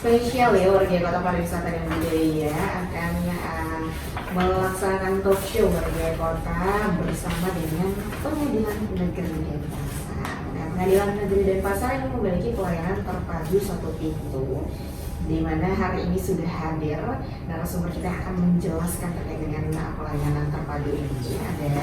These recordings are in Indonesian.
Spesial ya warga Kota Pariwisata dan Budaya akan melaksanakan talk show warga kota bersama dengan Pengadilan Negeri Denpasar. Nah, Pengadilan Negeri Denpasar ini memiliki pelayanan terpadu satu pintu, di mana hari ini sudah hadir narasumber kita akan menjelaskan terkait dengan pelayanan terpadu ini. Ada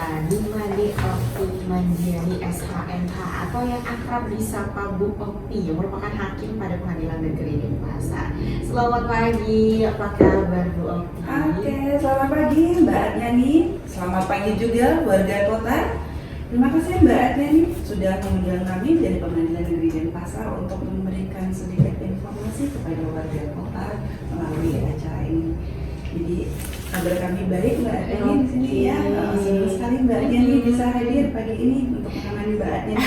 Nimade Okti Mandiani SHMH atau yang akrab disapa Bu Okti yang merupakan hakim pada Pengadilan Negeri Denpasar. Selamat pagi, apa kabar Bu Okti? Oke, selamat pagi Mbak Adnani. Selamat pagi juga warga kota. Terima kasih Mbak Adnani sudah mengundang kami dari Pengadilan Negeri Denpasar untuk memberikan sedikit informasi kepada warga kota melalui acara ini. Jadi kabar kami baik Mbak Adnani di sini ya. Senang sekali Mbak Adnani bisa hadir pagi ini untuk menemani Mbak Adnani.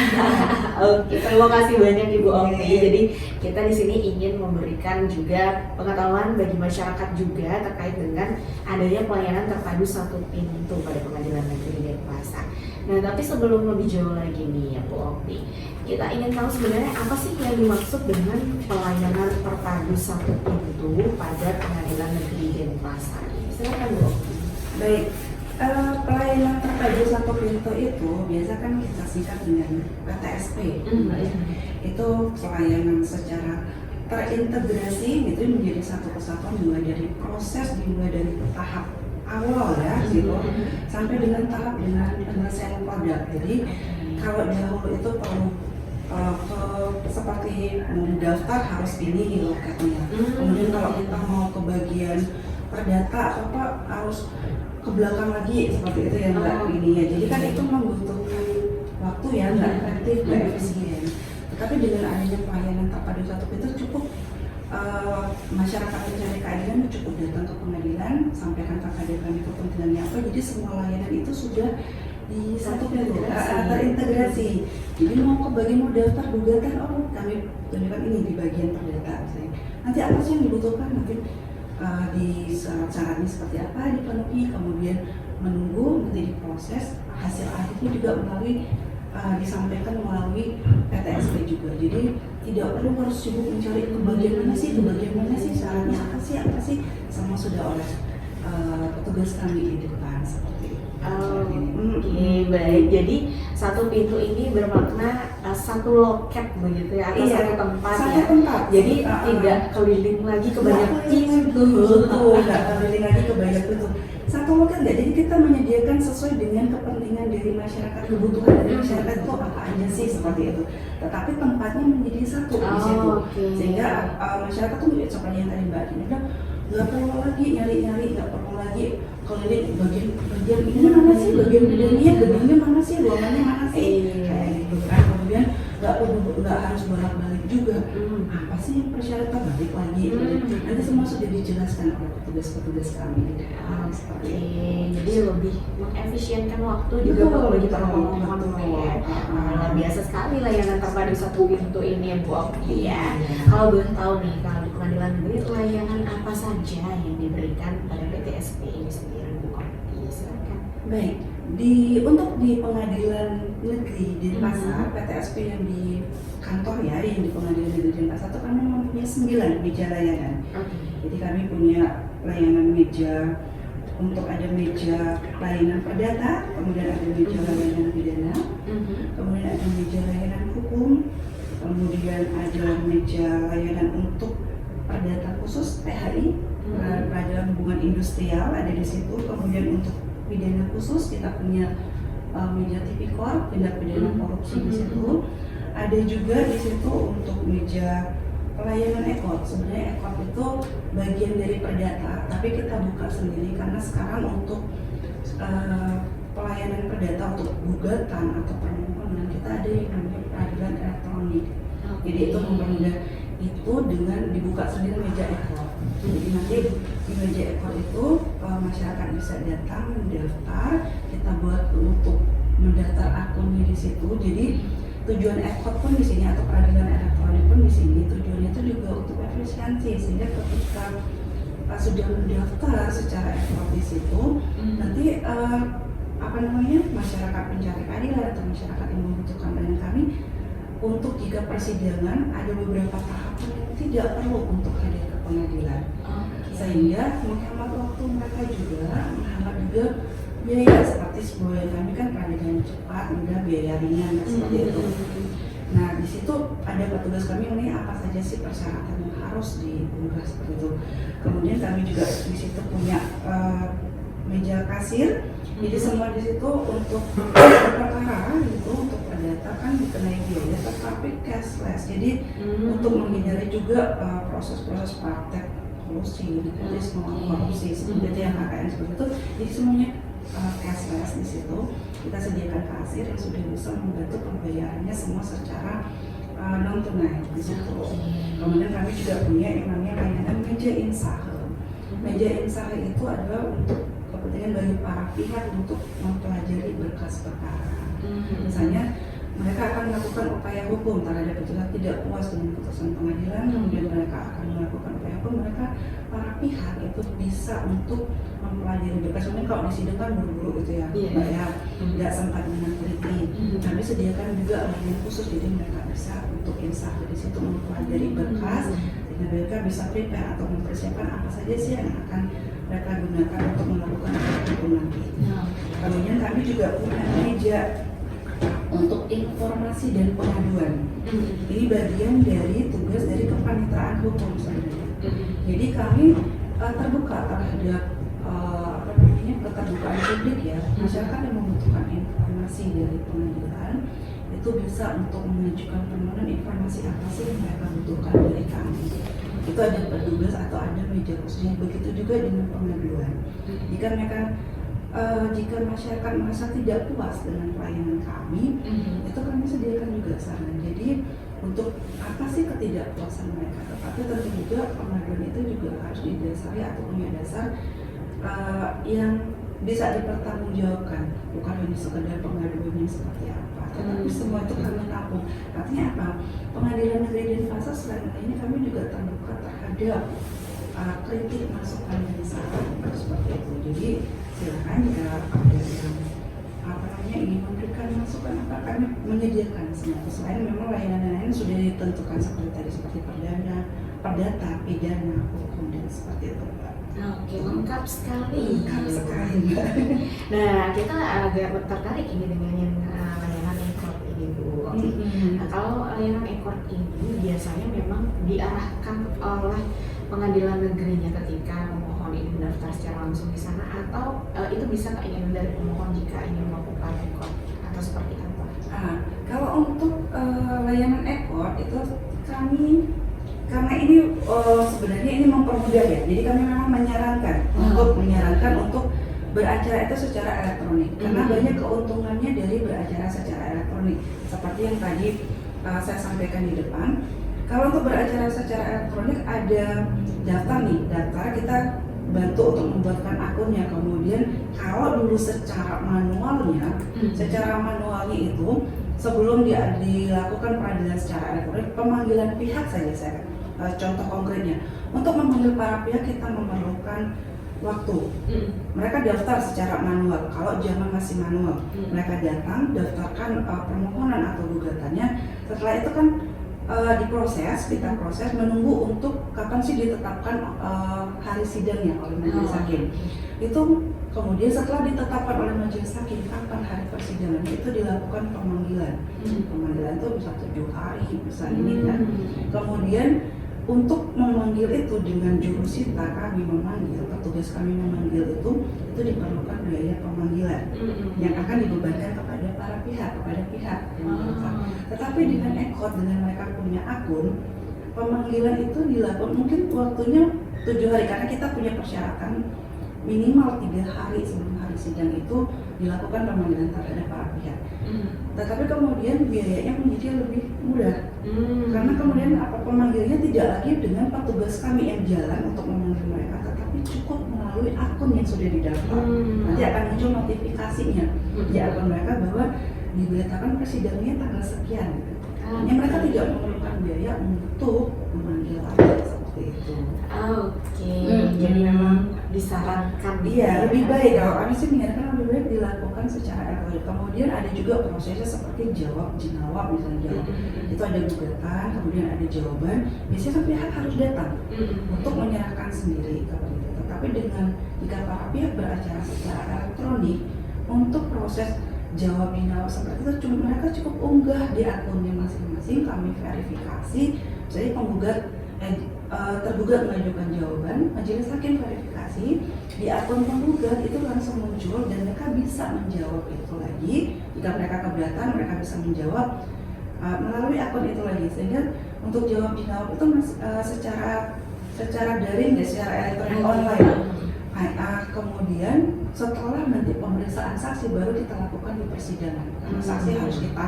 Oke, terima kasih banyak Ibu Okti. Jadi kita di sini ingin memberikan juga pengetahuan bagi masyarakat juga terkait dengan adanya pelayanan terpadu satu pintu pada Pengadilan Negeri Denpasar. Nah, tapi sebelum lebih jauh lagi nih ya Bu Okti, kita ingin tahu sebenarnya apa sih yang dimaksud dengan pelayanan terpadu satu pintu pada Pengadilan Negeri Denpasar. Silakan Bu Okti. Baik, pelayanan terpadu satu pintu itu biasa kan kita singkat dengan PTSP. Itu pelayanan secara terintegrasi gitu menjadi satu kesatuan, mulai dari proses, dimulai dari tahap awal ya gitu sampai dengan tahap dengan penyelesaian produk. Jadi kalau dahulu itu perlu seperti mendaftar harus ini loketnya. Kemudian kalau kita mau ke bagian perdata atau apa harus ke belakang lagi seperti itu ya Mbak ini ya. Jadi kan itu membutuhkan waktu ya, nggak efektif, nggak efisien. Tetapi dengan adanya pelayanan terpadu satu pintu cukup masyarakat mencari keadilan cukup datang ke pengadilan, sampaikan kakak kami kepentingannya apa. Jadi semua layanan itu sudah di satu pintu terintegrasi. Jadi mau daftar gugatan, oh kami tunjukkan ini di bagian perdata. Nanti apa sih yang dibutuhkan, nanti di syarat-syaratnya seperti apa dipenuhi, kemudian menunggu nanti diproses, hasil akhirnya juga disampaikan melalui PTSP juga. Jadi tidak perlu harus sibuk mencari ke bagian mana sih, syaratnya apa sih, semua sudah oleh petugas kami di depan seperti itu. Oke, baik. Jadi satu pintu ini bermakna satu loket begitu ya, atau Iya, satu tempat satu ya. tempat. Jadi tidak keliling lagi ke banyak pintu. Betul, nggak keliling lagi ke banyak pintu. Satu loket nggak, jadi kita menyediakan sesuai dengan kepentingan dari masyarakat, kebutuhan dari masyarakat itu apa aja sih seperti itu. Tetapi tempatnya menjadi satu di situ, sehingga masyarakat tuh seperti yang tadi Mbak Dina bilang, nggak perlu lagi nyari-nyari, nggak perlu lagi keliling bagian ini mana sih, bagian gedungnya mana sih, ruangannya mana sih, kayak gitu kan. Kemudian nggak harus bolak-balik juga. Apa sih yang persyaratan, balik lagi. Nanti semua sudah dijelaskan oleh petugas-petugas kami. Seperti itu. Jadi lebih mengefisienkan waktu juga buat bagi para pengunjung ya. Luar biasa sekali layanan terpadu satu pintu ini ya Bu Okti ya. Kalau boleh tahu nih, kalau di pengadilan negeri layanan apa saja yang diberikan pada PTSP ini sendiri Bu Okti? Silakan. Baik, untuk di pengadilan negeri Denpasar, PTSP yang di kantor ya, yang di pengadilan negeri Denpasar itu kami mempunyai 9 meja layanan. Jadi kami punya layanan meja, untuk ada meja layanan perdata, kemudian ada meja layanan pidana, kemudian ada meja layanan hukum, kemudian ada meja layanan untuk perdata khusus PHI, peradilan hubungan industrial ada di situ, kemudian untuk pidana khusus kita punya meja tipikor, tindak pidana korupsi di situ. Ada juga di situ untuk meja pelayanan ekot. Sebenarnya ekot itu bagian dari perdata, tapi kita buka sendiri karena sekarang untuk pelayanan perdata untuk gugatan atau permohonan kita ada yang namanya peradilan elektronik. Jadi itu mempermudah itu dengan dibuka sendiri meja ekot. Jadi nanti di meja ekot itu masyarakat bisa datang mendaftar, kita buat untuk mendaftar akunnya di situ. Jadi tujuan ekot pun di sini atau peradilan elektronik pun di sini tujuannya itu juga untuk efisiensi, sehingga ketika sudah mendaftar secara ekot di situ nanti masyarakat pencari keadilan atau masyarakat yang membutuhkan layanan kami untuk jika persidangan ada beberapa tahapan yang tidak perlu untuk hadir ke pengadilan, sehingga menghemat waktu mereka juga, menghemat juga biaya, seperti sebuah kami kan peradilan cepat, mudah, biaya ringan, seperti itu. Nah di situ ada petugas kami mengenai apa saja sih persyaratan yang harus diunggah seperti itu. Kemudian kami juga di situ punya meja kasir. Jadi semua di situ untuk perkara itu untuk perdata kan dikenai biaya tetapi cashless. Jadi untuk menghindari juga proses-proses praktek korupsi, nepotisme, korupsi seperti itu yang KKN seperti itu. Jadi semuanya cashless di situ. Kita sediakan kasir yang sudah bisa membantu pembayarannya semua secara non tunai di situ. Kemudian kami juga punya yang namanya layanan meja insahe. Meja insahe itu adalah untuk kepentingan bagi para pihak untuk mempelajari berkas perkara. Misalnya mereka akan melakukan upaya hukum terhadap petugas tidak puas dengan putusan pengadilan, kemudian mereka akan melakukan upaya hukum. Mereka para pihak itu bisa untuk mempelajari berkas. Mungkin kalau di sidang kan buru-buru gitu ya, Mbak ya, tidak sempat meneliti. Kami sediakan juga layanan khusus, jadi mereka bisa untuk insaf di situ mempelajari berkas, sehingga mereka bisa prepare atau mempersiapkan apa saja sih yang akan mereka gunakan untuk melakukan hukum nanti. Kemudian kami juga punya meja untuk informasi dan pengaduan. Ini bagian dari tugas dari kepaniteraan hukum sebenarnya. Jadi kami terbuka terhadap keterbukaan publik ya. Masyarakat yang membutuhkan informasi dari pengadilan itu bisa untuk mengajukan permohonan informasi apa sih yang mereka butuhkan dari kami. Itu ada petugas atau ada meja khususnya. Begitu juga dengan pengaduan. Jika masyarakat merasa tidak puas dengan pelayanan kami, itu kami sediakan juga saran. Jadi untuk apa sih ketidakpuasan mereka? Tetapi tentu juga pengaduan itu juga harus didasari atau punya dasar yang bisa dipertanggungjawabkan, bukan hanya sekedar pengaduannya seperti apa. Tetapi semua itu kami tampung. Artinya apa? Pengadilan Negeri Denpasar selain ini kami juga terbuka terhadap kritik masukan dan saran seperti itu. Jadi silakan jika ada yang ingin memberikan masukan kami menyediakan semua. Selain memang layanan-layanan sudah ditentukan seperti tadi, seperti perdata, pidana, hukum dan seperti itu. Oke, lengkap sekali. Lengkap sekali. Nah, kita agak tertarik ini dengan yang layanan ekot ini Bu Oki. Nah, kalau layanan e-court ini biasanya memang diarahkan oleh pengadilan negerinya ketika pemohon ini mendaftar secara langsung di sana, atau itu bisa keinginan dari pemohon jika ingin melakukan e-court atau seperti apa? Kalau untuk layanan e-court itu kami, karena ini sebenarnya ini mempermudah ya, jadi kami memang menyarankan untuk beracara itu secara elektronik, karena banyak keuntungannya dari beracara secara elektronik. Seperti yang tadi saya sampaikan di depan, kalau untuk beracara secara elektronik ada daftar kita bantu untuk membuatkan akunnya. Kemudian kalau dulu secara manualnya itu sebelum dilakukan peradilan secara elektronik, pemanggilan pihak saja saya contoh konkretnya, untuk memanggil para pihak kita memerlukan waktu. Mereka daftar secara manual. Kalau zaman masih manual, mereka datang, daftarkan permohonan atau gugatannya. Setelah itu kan kita proses menunggu untuk kapan sih ditetapkan hari sidangnya oleh majelis hakim. Itu kemudian setelah ditetapkan oleh majelis hakim kapan hari persidangan, itu dilakukan pemanggilan. Pemanggilan itu bisa 7 hari, bisa ini kan. Kemudian untuk memanggil itu dengan jurusita kami memanggil, petugas kami memanggil itu diperlukan biaya pemanggilan yang akan dibebankan kepada para pihak, yang mendaftar. Tetapi dengan e-court, dengan mereka punya akun, pemanggilan itu dilakukan mungkin waktunya 7 hari, karena kita punya persyaratan minimal 3 hari sebelum hari sidang itu dilakukan pemanggilan terhadap para pihak. Tetapi kemudian biayanya menjadi lebih mudah, karena kemudian pemanggilnya tidak lagi dengan petugas kami yang jalan untuk memanggil mereka, tetapi cukup melalui akun yang sudah didaftar. Nanti akan muncul notifikasinya di akun mereka bahwa diberitakan persidangannya tanggal sekian. Hanya mereka tidak memerlukan biaya untuk memanggil lagi seperti itu. Jadi memang disarankan. Iya, lebih baik. Kalau kami sih menyarankan lebih baik dilakukan secara elektronik. Kemudian ada juga prosesnya seperti jawab misalnya itu ada gugatan, kemudian ada jawaban. Biasanya kan pihak harus datang untuk menyerahkan sendiri seperti itu. Tetapi jika para pihak beracara secara elektronik, untuk proses jawab seperti itu mereka cukup unggah di akunnya masing-masing. Kami verifikasi, jadi tergugat mengajukan jawaban, majelis hakim verifikasi di akun penggugat itu langsung muncul, dan mereka bisa menjawab itu lagi. Jika mereka keberatan, mereka bisa menjawab melalui akun itu lagi, sehingga untuk jawab itu secara daring ya, secara elektronik online. Kemudian setelah nanti pemeriksaan saksi baru kita lakukan di persidangan, karena saksi harus kita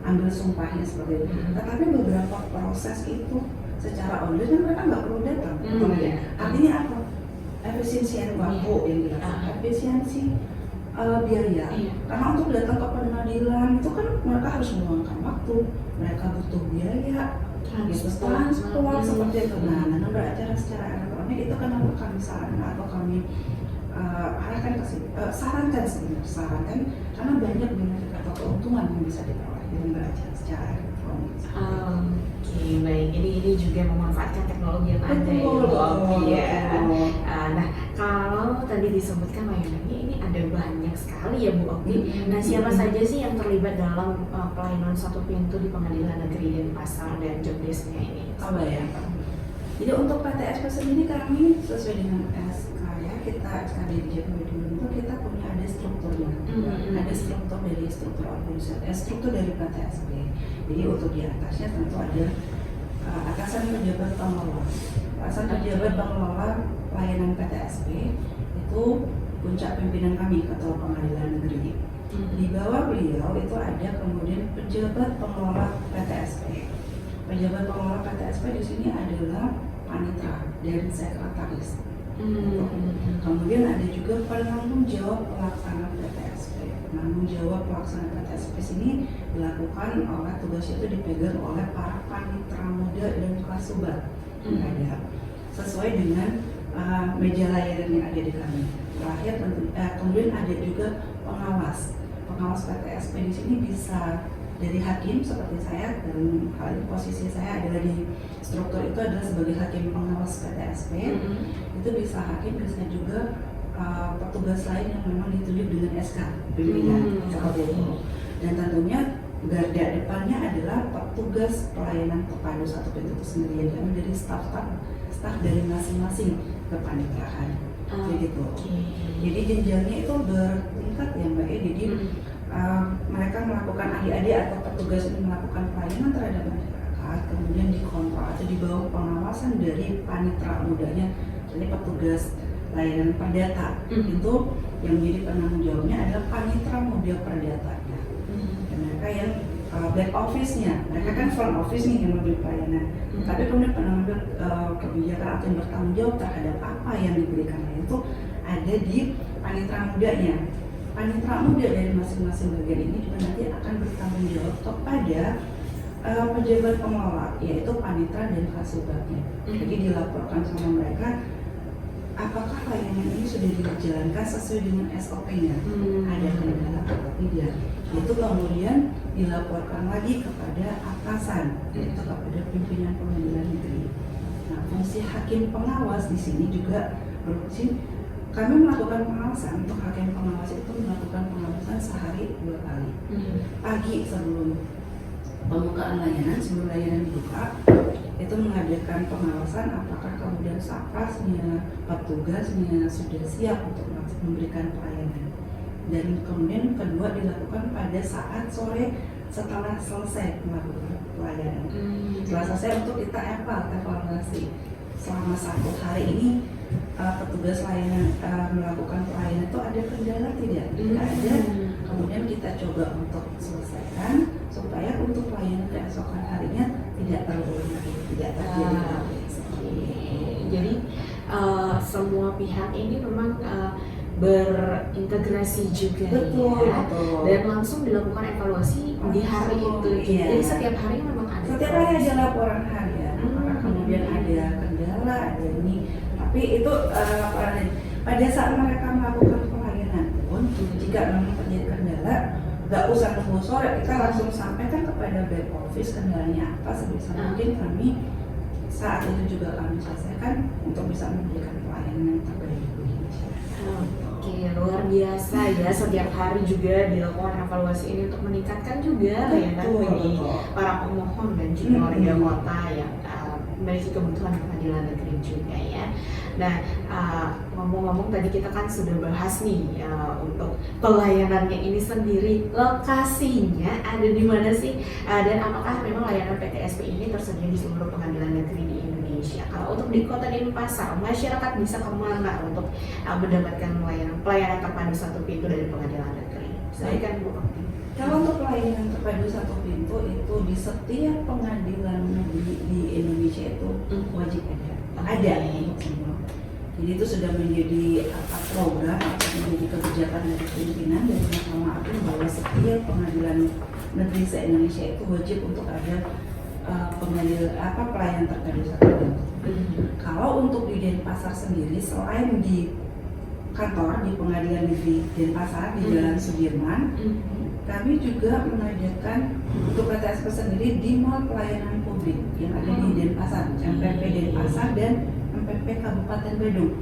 ambil sumpahnya seperti itu. Tetapi beberapa proses itu secara online kan mereka nggak perlu datang. Artinya apa? Efisiensi waktu yang dilakukan, efisiensi biaya. Karena untuk datang ke pengadilan itu kan mereka harus meluangkan waktu, mereka butuh biaya, transport seperti itu. Nah, dengan beracara secara elektronik itu kan kami sarankan atau kami sarankan karena banyak benefit atau keuntungan yang bisa diperoleh dengan beracara secara elektronik. Baik. Ini juga memanfaatkan teknologi yang ada ya Bu Oki ya. Nah, kalau tadi disebutkan layanannya ini ada banyak sekali ya Bu Oki. Nah, siapa saja sih yang terlibat dalam pelayanan satu pintu di Pengadilan Negeri Denpasar dan jobdesk-nya ini? Jadi untuk PTSP sendiri kami sesuai dengan SK ya, kita SK dari JPWD itu kita punya ada strukturnya. Ada struktur organisasi, struktur dari PTSP. Jadi untuk di atasnya tentu ada atasan pejabat pengelola. Atasan pejabat pengelola pelayanan PTSP itu puncak pimpinan kami, Ketua Pengadilan Negeri. Di bawah beliau itu ada kemudian pejabat pengelola PTSP. Pejabat pengelola PTSP di sini adalah panitra dan sekretaris. Kemudian ada juga penanggung jawab pelaksana PTSP. Penanggung jawab pelaksana PTSP ini dilakukan oleh tugasnya itu dipegang oleh para panitra muda dan Kasubag yang ada sesuai dengan meja layanan yang ada di kami. Terakhir kemudian ada juga pengawas PTSP di sini bisa dari hakim seperti saya, dan posisi saya adalah di struktur itu adalah sebagai hakim pengawas PTSP. Itu bisa hakim, bisa juga petugas lain yang memang ditunjuk dengan SK pimpinan seperti itu. Dan tentunya garda depannya adalah petugas pelayanan terpadu satu pintu itu sendiri, yang dari staf dari masing-masing kepanitraan. Begitu. Jadi jenjangnya itu bertingkat ya Mbak ya. Jadi mereka melakukan adik-adik atau petugas ini melakukan pelayanan terhadap masyarakat, kemudian dikontrol atau di bawah pengawasan dari panitra mudanya, jadi petugas layanan perdata. Itu yang menjadi penanggung jawabnya adalah panitra muda perdatanya. Dan mereka yang back office-nya, mereka kan front office nih yang memberi pelayanan, tapi kemudian pengambil kebijakan atau yang bertanggung jawab terhadap apa yang diberikan itu ada di panitra mudanya. Panitra muda dari masing-masing bagian ini juga nanti akan bertanggung jawab kepada pejabat pengelola, yaitu panitra dan kasubagnya. Jadi dilaporkan sama mereka apakah layanan ini sudah dijalankan sesuai dengan SOP-nya, ada kendala atau tidak. Itu kemudian dilaporkan lagi kepada atasan, yaitu kepada pimpinan pengadilan negeri. Nah, fungsi hakim pengawas di sini juga berfungsi. Kami melakukan pengawasan, untuk hakim pengawas itu melakukan pengawasan sehari 2 kali. Pagi sebelum pembukaan layanan, sebelum layanan dibuka, itu mengadakan pengawasan apakah kemudian satpasnya, petugasnya sudah siap untuk memberikan pelayanan. Dan kemudian kedua dilakukan pada saat sore setelah selesai melakukan pelayanan. Setelah selesai untuk kita evaluasi selama 1 hari ini petugas layanan melakukan pelayanan itu ada kendala tidak? Tidak ada. Kemudian kita coba untuk selesaikan supaya untuk pelayanan keesokan harinya tidak terulang lagi, tidak terjadi lagi. Jadi semua pihak ini memang berintegrasi juga, betul, ya, betul. Dan langsung dilakukan evaluasi di hari itu. Iya. Jadi setiap hari memang ada. Setiap hari ada laporan harian. Kemudian ada kendala, ada ini. Tapi itu pada saat mereka melakukan pelayanan pun, jika memang terjadi kendala, nggak usah tunggu sore, kita langsung sampaikan kepada back office kendalanya apa sebisa mungkin kami saat itu juga kami selesaikan untuk bisa memberikan pelayanan yang terbaik bagi masyarakat. Oke, luar biasa ya, setiap hari juga dilakukan evaluasi ini untuk meningkatkan juga layanan bagi para pemohon dan juga warga kota yang memiliki kebutuhan pengadilan negeri juga ya. Nah, ngomong-ngomong tadi kita kan sudah bahas nih untuk pelayanannya ini sendiri, lokasinya ada di mana sih, dan apakah memang layanan PTSP ini tersedia di seluruh pengadilan negeri di Indonesia? Kalau untuk di Kota Denpasar, masyarakat bisa kemana untuk mendapatkan pelayanan terpadu satu pintu dari pengadilan negeri? Silakan Bu. Kalau untuk pelayanan terpadu satu pintu itu di setiap pengadilan negeri di Indonesia itu wajib ada untuk semua. Jadi itu sudah menjadi program atau menjadi kebijakan dari pimpinan dari Mahkamah Agung bahwa setiap pengadilan negeri se-Indonesia itu wajib untuk ada pelayanan terpadu satu pintu. Kalau untuk di Denpasar sendiri, selain di kantor di Pengadilan Negeri Denpasar di Jalan Sudirman, kami juga mengadakan untuk PTSP sendiri di Mall Pelayanan Publik yang ada di Denpasar, MPP Denpasar dan MPP Kabupaten Badung.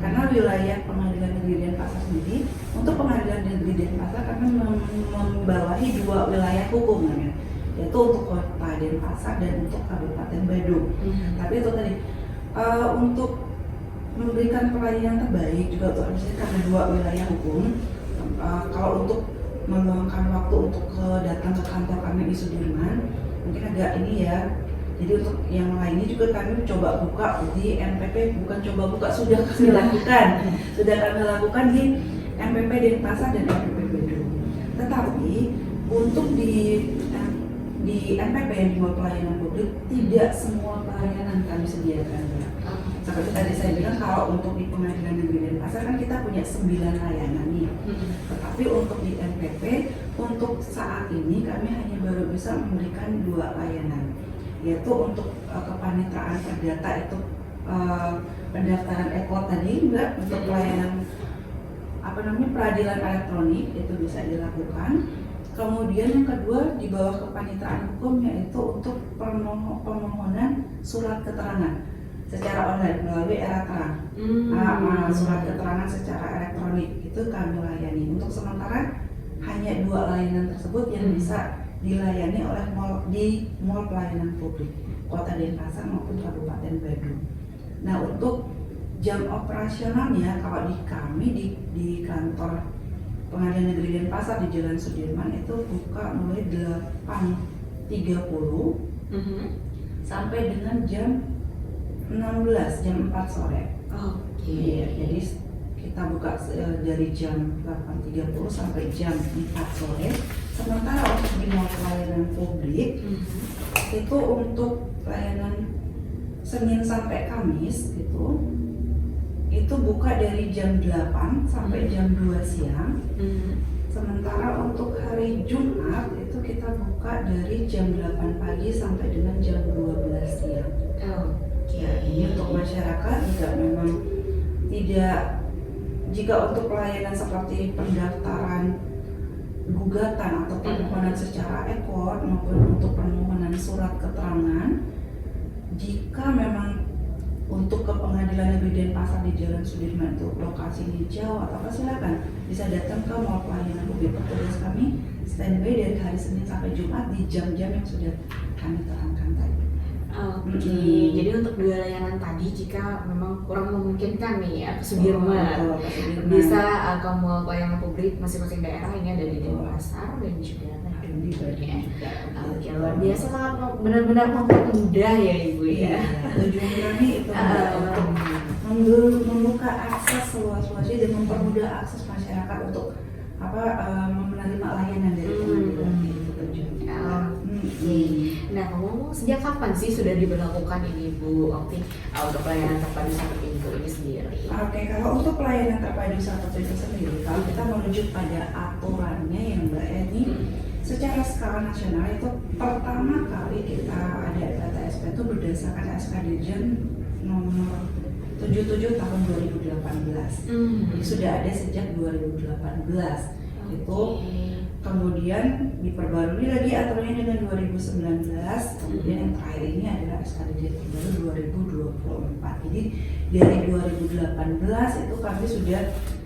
Karena wilayah Pengadilan Negeri Denpasar sendiri, untuk Pengadilan Negeri Denpasar kami membawahi 2 wilayah hukum namanya, yaitu untuk Kota Denpasar dan untuk Kabupaten Badung. Tapi itu tadi untuk memberikan pelayanan terbaik juga untuk misalnya karena 2 wilayah hukum. Kalau untuk meluangkan waktu untuk datang ke kantor kami di Sudirman mungkin agak ini ya, jadi untuk yang lainnya juga kami coba buka di MPP, bukan coba buka, sudah kami lakukan di MPP Denpasar dan MPP Badung. Tetapi untuk di MPP yang di Mall Pelayanan Publik tidak semua pelayanan kami sediakan. Seperti tadi saya bilang, kalau untuk di Pengadilan Negeri Denpasar kan kita punya 9 layanan nih. Tetapi untuk di MPP, untuk saat ini kami hanya baru bisa memberikan 2 layanan, yaitu untuk kepanitraan perdata itu pendaftaran EKO tadi enggak, untuk pelayanan peradilan elektronik itu bisa dilakukan. Kemudian yang kedua di bawah kepanitraan hukum yaitu untuk permohonan surat keterangan secara online melalui Era Terang. Surat keterangan secara elektronik itu kami layani. Untuk sementara hanya 2 layanan tersebut yang bisa dilayani oleh mall pelayanan publik Kota Denpasar maupun Kabupaten Badung. Nah, untuk jam operasionalnya kalau di kami di kantor Pengadilan Negeri Denpasar di Jalan Sudirman itu buka mulai 8.30 sampai dengan jam 16, jam 4 sore. Oke. Iya, jadi kita buka dari jam 8.30 sampai jam 4 sore. Sementara untuk di mall pelayanan publik itu untuk pelayanan Senin sampai Kamis itu buka dari jam 8 sampai jam 2 siang. Sementara untuk hari Jumat itu kita buka dari jam 8 pagi sampai dengan jam 12 siang. Ya, ini untuk masyarakat jika untuk pelayanan seperti pendaftaran gugatan atau permohonan secara ekor maupun untuk permohonan surat keterangan, jika memang untuk ke Pengadilan Negeri Denpasar di Jalan Sudirman itu lokasinya jauh atau apa, silakan bisa datang ke mall pelayanan publik. Petugas kami standby dari hari Senin sampai Jumat di jam-jam yang sudah kami terangkan tadi. Oke, jadi untuk 2 layanan tadi jika memang kurang memungkinkan nih ya ke Sudirman, bisa ke mall pelayanan publik masing-masing daerah ini ada di Denpasar dan juga di Badung. Oke, luar biasa, sangat benar-benar mempermudah ya Ibu ya. Tujuan kami itu untuk membuka akses seluas-luasnya dan mempermudah akses masyarakat untuk menerima layanan dari pengadilan itu tujuan. Nah, ngomong sejak kapan sih sudah diberlakukan ini Bu Okti untuk pelayanan terpadu satu pintu ini sendiri? Oke, kalau untuk pelayanan terpadu satu pintu sendiri, kalau kita merujuk pada aturannya yang Mbak Eni, secara skala nasional itu pertama kali kita ada PTSP itu berdasarkan SK Dirjen nomor 77 tahun 2018. Jadi sudah ada sejak 2018. Itu kemudian diperbarui lagi aturannya dengan 2019, kemudian yang terakhir ini adalah SK Dirjen terbaru 2024. Jadi dari 2018 itu kami sudah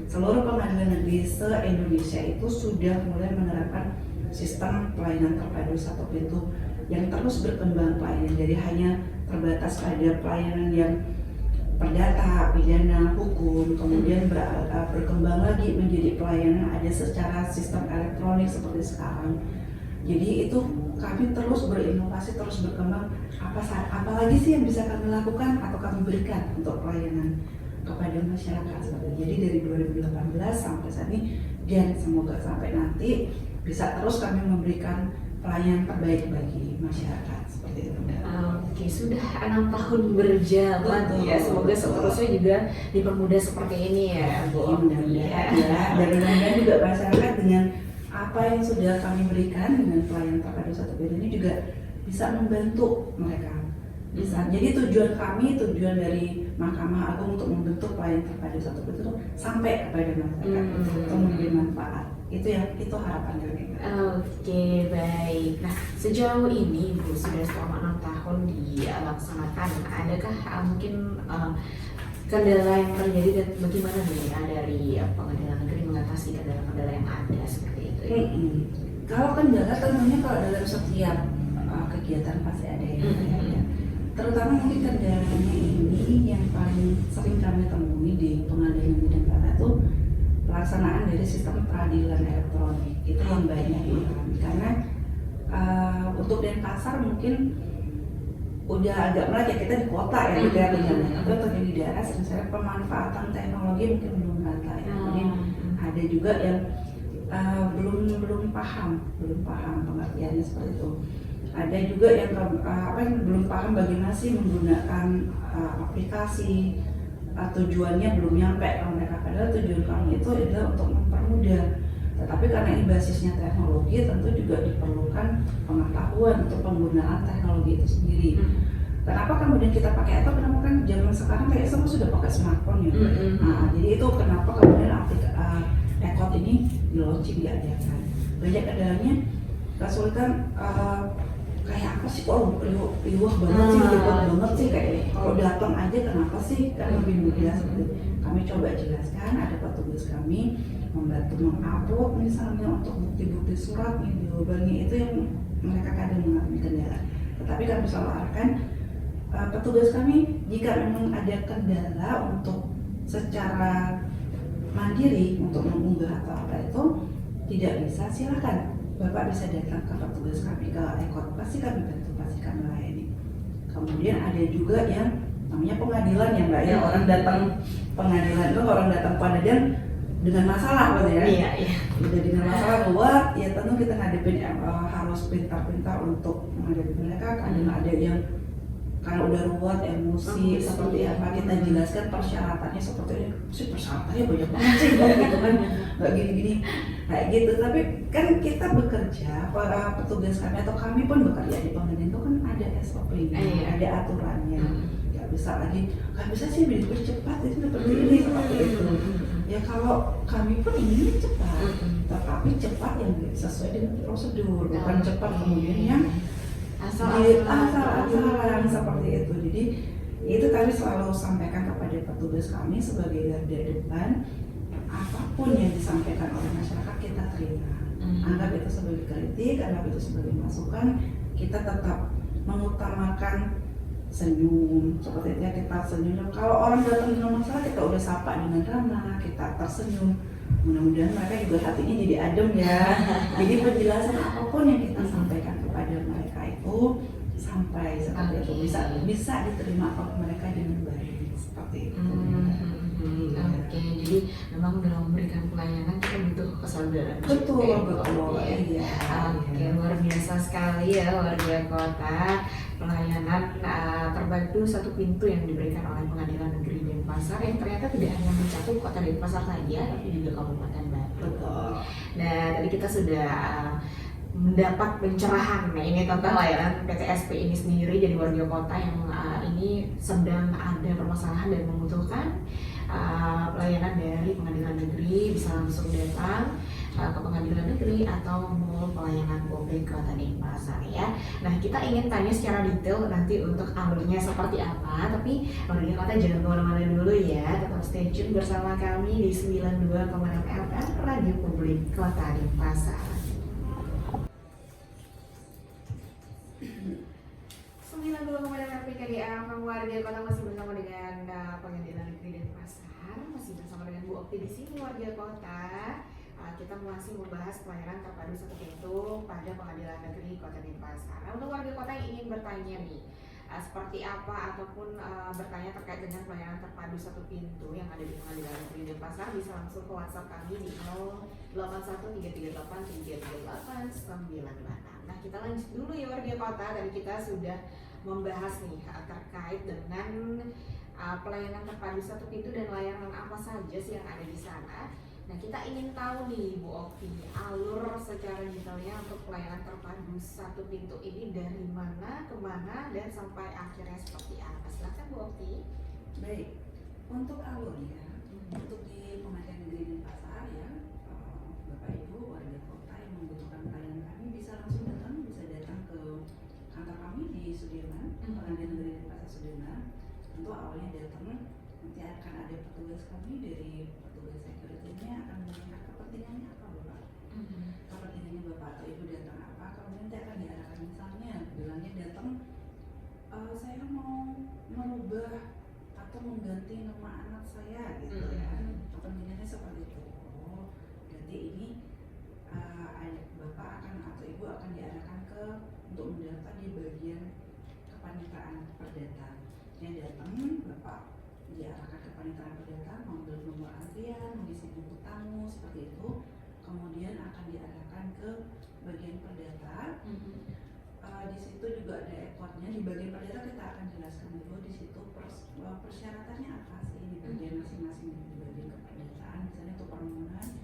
seluruh pengadilan negeri se-Indonesia itu sudah mulai menerapkan sistem pelayanan terpadu satu pintu yang terus berkembang pelayanan, jadi hanya terbatas pada pelayanan yang perdata, pidana, hukum, kemudian berkembang lagi menjadi pelayanan ada secara sistem elektronik seperti sekarang. Jadi itu kami terus berinovasi, terus berkembang. Apalagi sih yang bisa kami lakukan atau kami berikan untuk pelayanan kepada masyarakat. Jadi dari 2018 sampai saat ini dan semoga sampai nanti bisa terus kami memberikan pelayanan terbaik bagi masyarakat seperti itu. Oke, sudah 6 tahun berjalan ya. Semoga seterusnya juga dipermudah seperti ini ya Bu. Mudah-mudahan ya. Dan mudah-mudahan juga masyarakat dengan apa yang sudah kami berikan dengan pelayanan terpadu satu pintu ini juga bisa membantu mereka. Bisa. Jadi tujuan dari Mahkamah Agung untuk membentuk pelayanan terpadu satu pintu sampai kepada masyarakat untuk memberi manfaat. Itu harapan kami. Oke, baik. Nah, sejauh ini Bu sudah selama 6 tahun dilaksanakan, adakah mungkin kendala yang terjadi dan bagaimana nih dari Pengadilan Negeri mengatasi kendala-kendala yang ada seperti itu? Kalau kendala tentunya kalau dalam setiap kegiatan pasti ada ya. Terutama mungkin kendalanya ini yang paling sering kami temui di Pengadilan Negeri Denpasar itu pelaksanaan dari sistem peradilan elektronik itu yang banyak dialami karena untuk Denpasar mungkin udah agak melek ya, kita di kota ya gitu ya, tapi untuk di daerah sebenarnya pemanfaatan teknologi mungkin belum rata ya. Kemudian ada juga yang belum paham pengertiannya seperti itu. Ada juga yang belum paham bagaimana sih menggunakan aplikasi, tujuannya belum nyampe ke mereka, padahal tujuan kami itu adalah untuk mempermudah. Tetapi karena ini basisnya teknologi, tentu juga diperlukan pengetahuan untuk penggunaan teknologi itu sendiri. Kenapa kemudian kita pakai itu? Kenapa kan zaman sekarang kayak semua sudah pakai smartphone ya. Nah, jadi itu kenapa kemudian Ekot ini di-launching, diadakan. Banyak kendalanya, kesulitan kayak apa sih, liwah banget sih, ribet banget sih, kayak kalau datang aja kenapa sih, kan lebih mudah seperti itu. Kami coba jelaskan, ada petugas kami membantu mengupload misalnya untuk bukti-bukti surat nih, jawabannya itu yang mereka kadang mengalami kendala. Tetapi kami selalu arahkan petugas kami jika memang ada kendala untuk secara mandiri untuk mengunggah atau apa itu tidak bisa, silakan Bapak bisa datang ke petugas kami ke Ekot, pasti kami bantu, pasti kami layani. Kemudian ada juga yang namanya pengadilan ya Mbak ya, orang datang pengadilan itu orang datang pengadilan dengan masalah gitu ya. Iya. Udah dengan masalah buat ya tentu kita ngadepin harus pintar-pintar untuk menghadapi mereka. Kadang ada yang karena udah ruwet emosi seperti apa, kita jelaskan persyaratannya seperti ini. Sih persyaratannya banyak banget sih gitu kan, nggak gini-gini kayak gitu. Tapi kan kita bekerja, para petugas kami atau kami pun bekerja di pengadilan itu kan ada SOP-nya, ada aturannya. Nggak bisa lagi, nggak bisa sih cepat itu seperti ini seperti itu. Ya kalau kami pun ingin cepat, tetapi cepat yang sesuai dengan prosedur, bukan cepat kemudian yang asal-asalan seperti itu. Jadi itu kami selalu sampaikan kepada petugas kami sebagai garda depan, apapun yang disampaikan oleh masyarakat kita terima. Anggap itu sebagai kritik, anggap itu sebagai masukan, kita tetap mengutamakan senyum seperti itu ya, kita senyum. Kalau orang datang dengan masalah kita udah sapa dengan ramah, kita tersenyum. Mudah-mudahan mereka juga hatinya jadi adem ya. Jadi penjelasan apapun yang kita sampaikan kepada mereka itu sampai seperti itu bisa diterima oleh mereka dengan baik seperti itu. Oke, jadi memang dalam memberikan pelayanan kita butuh kesadaran. Betul. Iya. Oke, luar biasa sekali ya warga kota. Pelayanan terbantu satu pintu yang diberikan oleh Pengadilan Negeri Denpasar yang ternyata tidak hanya mencakup kota Denpasar saja, tapi juga Kabupaten Batu. Betul. Nah, tadi kita sudah mendapat pencerahan ini tentang layanan PTSP ini sendiri. Jadi warga kota yang ini sedang ada permasalahan dan membutuhkan pelayanan dari Pengadilan Negeri bisa langsung datang ke Pengadilan Negeri atau Mall Pelayanan Publik Kota Denpasar ya. Nah, kita ingin tanya secara detail nanti untuk alurnya seperti apa, tapi warga kota jangan kemana-mana dulu ya, tetap stay tune bersama kami di 92,6 FM Radio Publik Kota Denpasar. 92,6 FM KDA, warga kota masih bersama dengan Pengadilan Negeri Denpasar, masih bersama dengan Bu Okti di sini warga kota. Kita masih membahas pelayanan terpadu satu pintu pada Pengadilan Negeri Kota Denpasar. Nah, untuk warga kota yang ingin bertanya nih, seperti apa ataupun bertanya terkait dengan pelayanan terpadu satu pintu yang ada di Pengadilan Negeri Denpasar, bisa langsung ke WhatsApp kami di 0813383389. Nah, kita lanjut dulu ya warga kota. Tadi kita sudah membahas nih terkait dengan pelayanan terpadu satu pintu dan layanan apa saja sih yang ada di sana. Nah, kita ingin tahu nih Bu Okti, alur secara detailnya untuk pelayanan terpadu satu pintu ini dari mana ke mana dan sampai akhirnya seperti apa. Silakan Bu Okti. Baik, untuk alurnya, untuk di Pengadilan Negeri Denpasar ya, Bapak Ibu warga kota yang membutuhkan pelayanan kami bisa langsung datang, bisa datang ke kantor kami di Sudirman, Pengadilan Negeri Denpasar Sudirman. Tentu awalnya datang, nanti akan ada petugas kami dari petugas security-nya akan menanyakan kepentingannya apa Bapak. Kepentingannya Bapak atau Ibu datang apa, kemudian nanti akan diarahkan, misalnya bilangnya datang saya mau merubah atau mengganti nama anak saya gitu ya. Kepentingannya seperti itu. Oh, berarti ini Bapak akan atau Ibu akan diarahkan ke untuk mendaftar di bagian kepanitraan perdata. Yang datang Bapak diarahkan ke kepanitraan perdata, mengambil nomor antrian, mengisi buku tamu seperti itu. Kemudian akan diarahkan ke bagian perdata. Di situ juga ada ekornya. Di bagian perdata kita akan jelaskan dulu di situ persyaratannya apa sih di bagian masing-masing di bagian keperdataan. Misalnya untuk permohonan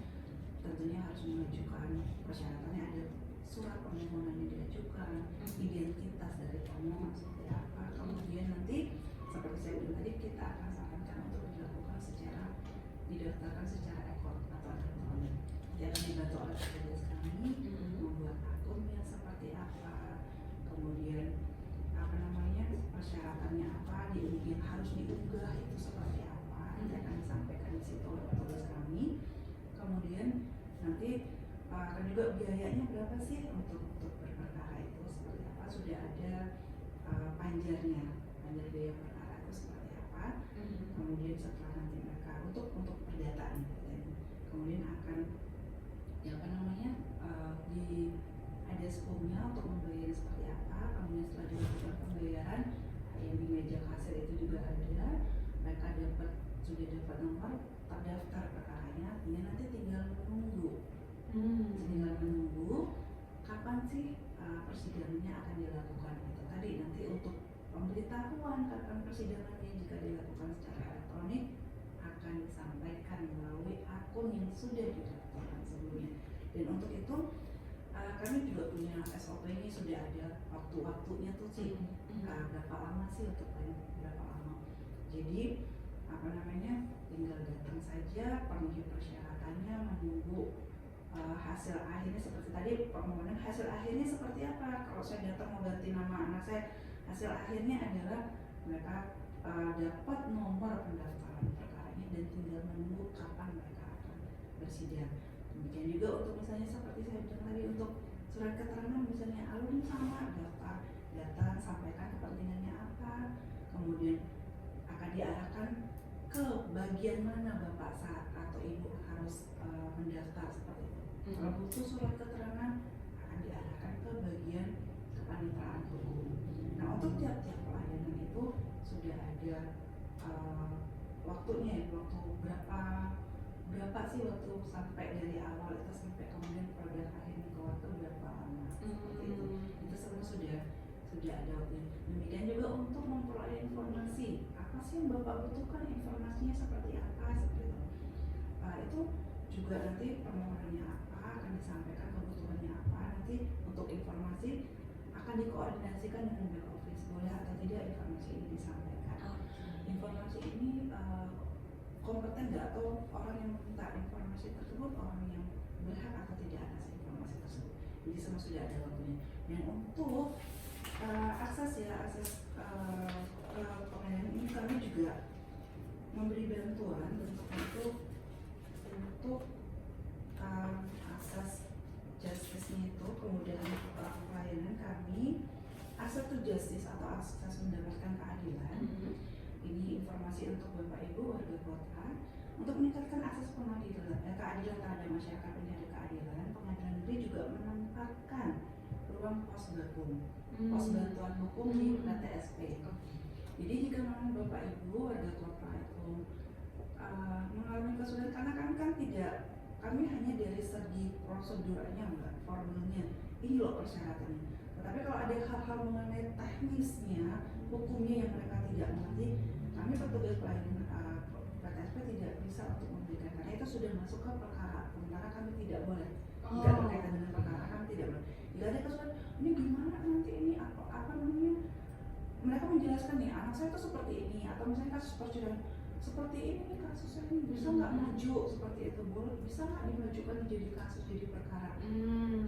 tentunya harus mengajukan persyaratannya, ada surat permohonan yang diajukan, identitas dari pemohon seperti apa. Kemudian nanti seperti saya bilang tadi, kita akan sarankan untuk dilakukan secara didaftarkan secara ekor atau elektronik. Dia akan dibantu oleh petugas kami membuat akunnya seperti apa, kemudian apa namanya persyaratannya apa, yang harus diunggah itu seperti apa, nanti akan disampaikan di situ oleh petugas kami. Kemudian nanti kan juga biayanya berapa sih untuk berperkara itu seperti apa, sudah ada panjar biaya perkara itu seperti apa. Kemudian setelah nanti mereka untuk perdataan dan kemudian akan ya apa namanya di ada skupnya untuk membayar seperti apa. Kemudian setelah dilakukan pembayaran yang di meja kasir itu juga ada, mereka sudah dapat nomor terdaftar perkaranya, nanti tinggal menunggu kapan sih persidangannya akan dilakukan. Itu tadi nanti untuk pemberitahuan kapan persidangannya jika dilakukan secara elektronik akan disampaikan melalui akun yang sudah didaftarkan sebelumnya. Dan untuk itu kami juga punya SOP ini, sudah ada waktu-waktunya tuh sih, berapa lama sih untuk berapa lama. Jadi apa namanya, tinggal datang saja, penuhi persyaratannya, menunggu hasil akhirnya seperti tadi permohonan. Hasil akhirnya seperti apa? Kalau saya datang mau ganti nama anak saya, hasil akhirnya adalah mereka dapat nomor pendaftaran perkaranya dan tinggal menunggu kapan mereka akan bersidang. Demikian juga untuk misalnya seperti saya bilang tadi, untuk surat keterangan misalnya alumni sama datang sampaikan kepentingannya apa, kemudian akan diarahkan ke bagian mana Bapak saat atau Ibu harus mendaftar seperti itu. Kalau butuh surat keterangan akan diarahkan ke bagian kepanitraan hukum. Nah, untuk tiap-tiap pelayanan itu sudah ada waktunya, waktu berapa sih waktu sampai dari awal itu sampai kemudian produk akhirnya keluar itu berapa lama seperti itu semua sudah ada waktunya. Demikian juga untuk memperoleh informasi, apa sih yang Bapak butuhkan, informasinya seperti apa seperti itu. Itu juga nanti permohonannya apa, akan disampaikan kebutuhannya apa, nanti untuk informasi akan dikoordinasikan dengan back office, boleh atau tidak informasi ini disampaikan. Informasi ini kompeten nggak, atau orang yang meminta informasi tersebut orang yang berhak atau tidak atas informasi tersebut. Jadi semua sudah ada waktunya. Dan untuk akses pengadilan ini kami juga memberi bantuan untuk akses justice-nya itu. Kemudian pelayanan kami akses to justice atau akses mendapatkan keadilan. Ini informasi untuk Bapak Ibu warga kota untuk meningkatkan akses pengadilan, keadilan terhadap masyarakat penyandang keadilan. Pengadilan negeri juga menempatkan ruang pos bakum, pos bantuan hukum di PTSP. Jadi jika memang Bapak Ibu warga kota itu mengalami kesulitan, karena kami hanya dari segi prosedurnya, enggak formulnya, ini loh persyaratannya. Tetapi kalau ada hal-hal mengenai teknisnya, hukumnya yang mereka tidak mengerti, kami petugas pelayanan PTSP tidak bisa untuk memberikan, karena itu sudah masuk ke perkara. Sementara kami tidak boleh, jika berkaitan dengan perkara kami tidak boleh. Jika ada kesulitan, ini gimana nanti ini apa namanya? Mereka menjelaskan nih, anak saya itu seperti ini, atau misalnya kasus perceraian seperti ini kasusnya ini bisa nggak maju seperti itu, boleh bisa nggak dimajukan jadi kasus jadi perkara.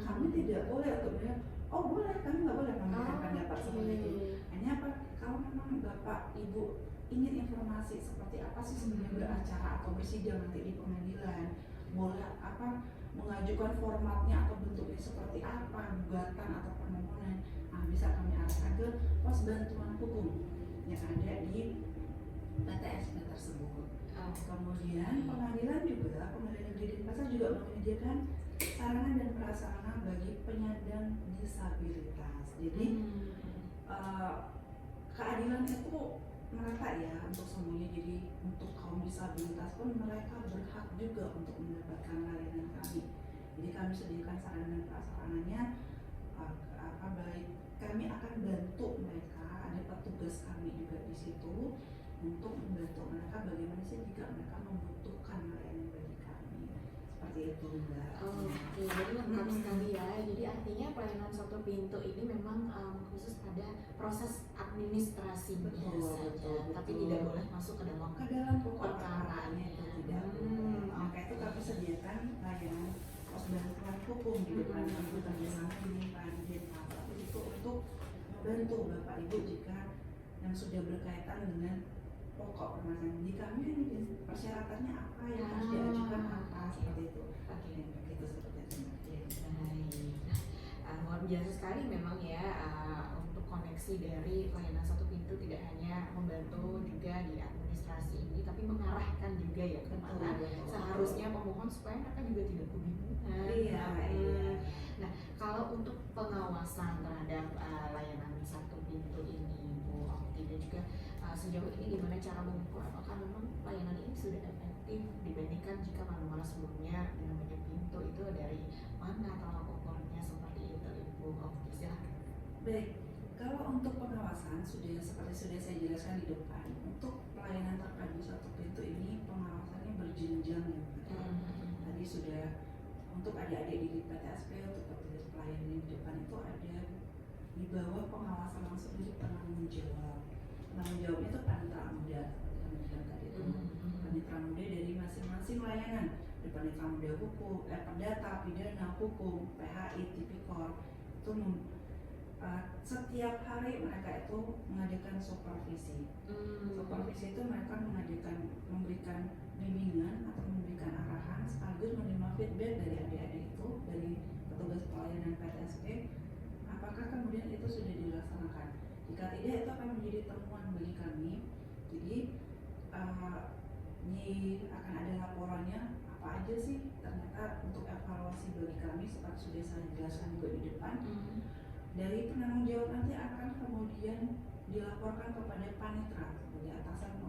Kami tidak boleh untuk bilang, oh boleh, kami nggak boleh memberikan pendapat seperti itu. Hanya apa, kalau memang Bapak Ibu ingin informasi seperti apa sih sebenarnya beracara atau bersidang nanti di pengadilan, boleh apa mengajukan formatnya atau bentuknya seperti apa, gugatan atau permohonan, bisa kami arahkan ke pos bantuan hukum yang ada di PTSP tersebut. Kemudian pengadilan negeri Denpasar juga menyediakan sarana dan prasarana bagi penyandang disabilitas. Jadi keadilan itu merata ya untuk semuanya. Jadi untuk kaum disabilitas pun mereka berhak juga untuk mendapatkan layanan kami. Jadi kami sediakan sarana dan prasarananya. Baik, kami akan bantu mereka, ada petugas kami juga di situ untuk membantu mereka bagaimana sih jika mereka membutuhkan layanan bagi kami. Seperti itu Mbak. Oke, jadi lengkap sekali ya. Jadi artinya pelayanan satu pintu ini memang khusus pada proses administrasinya saja, tapi tidak boleh masuk ke dalam perkaranya itu tidak. Maka itu kami sediakan layanan pos bantuan hukum di depan kami bersama dengan Pak Denpasar itu untuk membantu Bapak Ibu jika yang sudah berkaitan dengan pokok permasalahan. Di kami persyaratannya apa yang harus diajukan apa seperti itu. Begitu seperti itu. biasa sekali memang ya untuk koneksi dari layanan satu pintu tidak hanya membantu juga di administrasi ini, tapi mengarahkan juga ya kemana seharusnya pemohon supaya mereka juga tidak kebingungan. Iya, iya. Nah, kalau untuk pengawasan terhadap layanan satu pintu ini, Bu Okti, dan juga sejauh ini gimana cara mengukur apakah memang layanan ini sudah efektif dibandingkan jika mana-mana sebelumnya dengan banyak pintu itu dari mana tolak ukurnya seperti itu, Ibu Okti, silahkan. Baik, kalau untuk pengawasan seperti sudah saya jelaskan di depan, untuk pelayanan terpadu satu pintu ini pengawasannya berjenjang ya Pak. Tadi sudah untuk adik-adik di PTSP, untuk petugas pelayanan di depan itu ada di bawah pengawasan langsung dari penanggung jawab. Penanggung jawabnya itu panitra muda, seperti yang bilang tadi itu. Panitra muda dari masing-masing layanan, dari panitra muda hukum, perdata, pidana, hukum, PHI, tipikor, itu setiap hari mereka itu mengadakan supervisi. Supervisi itu mereka memberikan bimbingan atau memberikan arahan sekaligus menerima feedback dari adik-adik itu, dari petugas pelayanan PTSP, apakah kemudian itu sudah dilaksanakan. Jika tidak, itu akan menjadi temuan bagi kami. Jadi akan ada laporannya apa aja sih ternyata untuk evaluasi bagi kami, seperti sudah saya jelaskan juga di depan. Dari penanggung jawab nanti akan kemudian dilaporkan kepada panitra sebagai atasan